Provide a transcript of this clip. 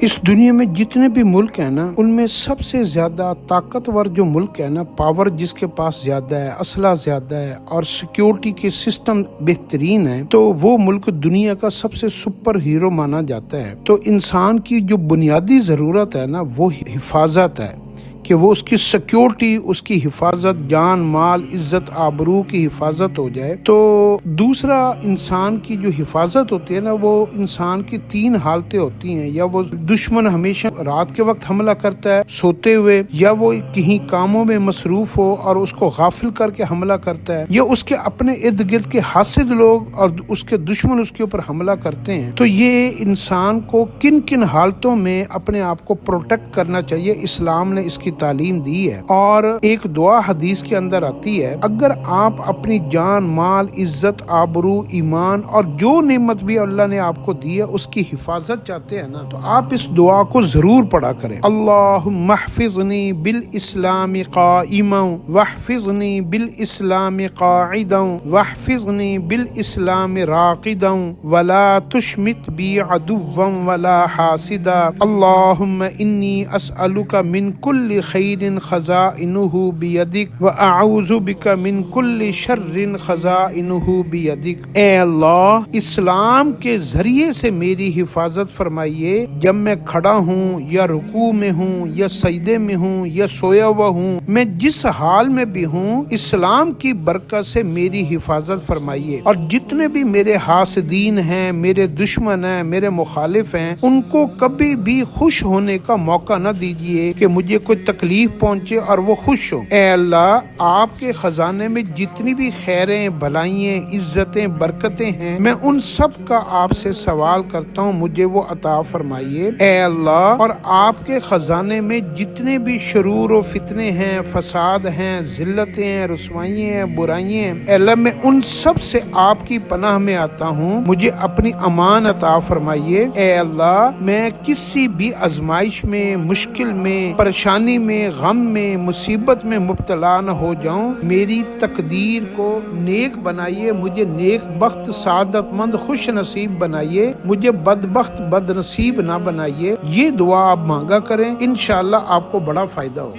اس دنیا میں جتنے بھی ملک ہیں نا، ان میں سب سے زیادہ طاقتور جو ملک ہے نا، پاور جس کے پاس زیادہ ہے، اسلحہ زیادہ ہے اور سیکیورٹی کے سسٹم بہترین ہے، تو وہ ملک دنیا کا سب سے سپر ہیرو مانا جاتا ہے۔ تو انسان کی جو بنیادی ضرورت ہے نا، وہ حفاظت ہے کہ وہ اس کی سیکیورٹی، اس کی حفاظت، جان مال عزت آبرو کی حفاظت ہو جائے۔ تو دوسرا، انسان کی جو حفاظت ہوتی ہے نا، وہ انسان کی تین حالتیں ہوتی ہیں، یا وہ دشمن ہمیشہ رات کے وقت حملہ کرتا ہے سوتے ہوئے، یا وہ کہیں کاموں میں مصروف ہو اور اس کو غافل کر کے حملہ کرتا ہے، یا اس کے اپنے ارد گرد کے حاسد لوگ اور اس کے دشمن اس کے اوپر حملہ کرتے ہیں۔ تو یہ انسان کو کن کن حالتوں میں اپنے آپ کو پروٹیکٹ کرنا چاہیے، اسلام نے اس کی تعلیم دی ہے۔ اور ایک دعا حدیث کے اندر آتی ہے، اگر آپ اپنی جان مال عزت آبرو ایمان اور جو نعمت بھی اللہ نے آپ کو دی ہے اس کی حفاظت چاہتے ہیں نا، تو آپ اس دعا کو ضرور پڑھا کریں۔ اللہم احفظنی بالاسلام قائما واحفظنی بالاسلام قاعدا واحفظنی بالاسلام راقدا ولا تشمت بی عدوا ولا حاسدا اللہم انی اسألک من کل خیر خزائنہ بیدک واعوذ بک من کل شر خزائنہ بیدک۔ اے اللہ، اسلام کے ذریعے سے میری حفاظت فرمائیے، جب میں کھڑا ہوں یا رکوع میں ہوں یا سجدے میں ہوں یا سویا ہوا ہوں، میں جس حال میں بھی ہوں، اسلام کی برکت سے میری حفاظت فرمائیے، اور جتنے بھی میرے حاسدین ہیں، میرے دشمن ہیں، میرے مخالف ہیں، ان کو کبھی بھی خوش ہونے کا موقع نہ دیجیے کہ مجھے کوئی تکلیف پہنچے اور وہ خوش ہو۔ اے اللہ، آپ کے خزانے میں جتنی بھی خیریں بھلائیں عزتیں برکتیں ہیں، میں ان سب کا آپ سے سوال کرتا ہوں، مجھے وہ عطا فرمائیے۔ اے اللہ، اور آپ کے خزانے میں جتنے بھی شرور و فتنے ہیں، فساد ہیں، ذلتیں ہیں، رسوائیاں ہیں، برائیاں ہیں، اے اللہ، میں ان سب سے آپ کی پناہ میں آتا ہوں، مجھے اپنی امان عطا فرمائیے۔ اے اللہ، میں کسی بھی آزمائش میں، مشکل میں، پریشانی میں، غم میں، مصیبت میں مبتلا نہ ہو جاؤں، میری تقدیر کو نیک بنائیے، مجھے نیک بخت سعادت مند خوش نصیب بنائیے، مجھے بدبخت بد نصیب نہ بنائیے۔ یہ دعا آپ مانگا کریں، انشاءاللہ آپ کو بڑا فائدہ ہوگا۔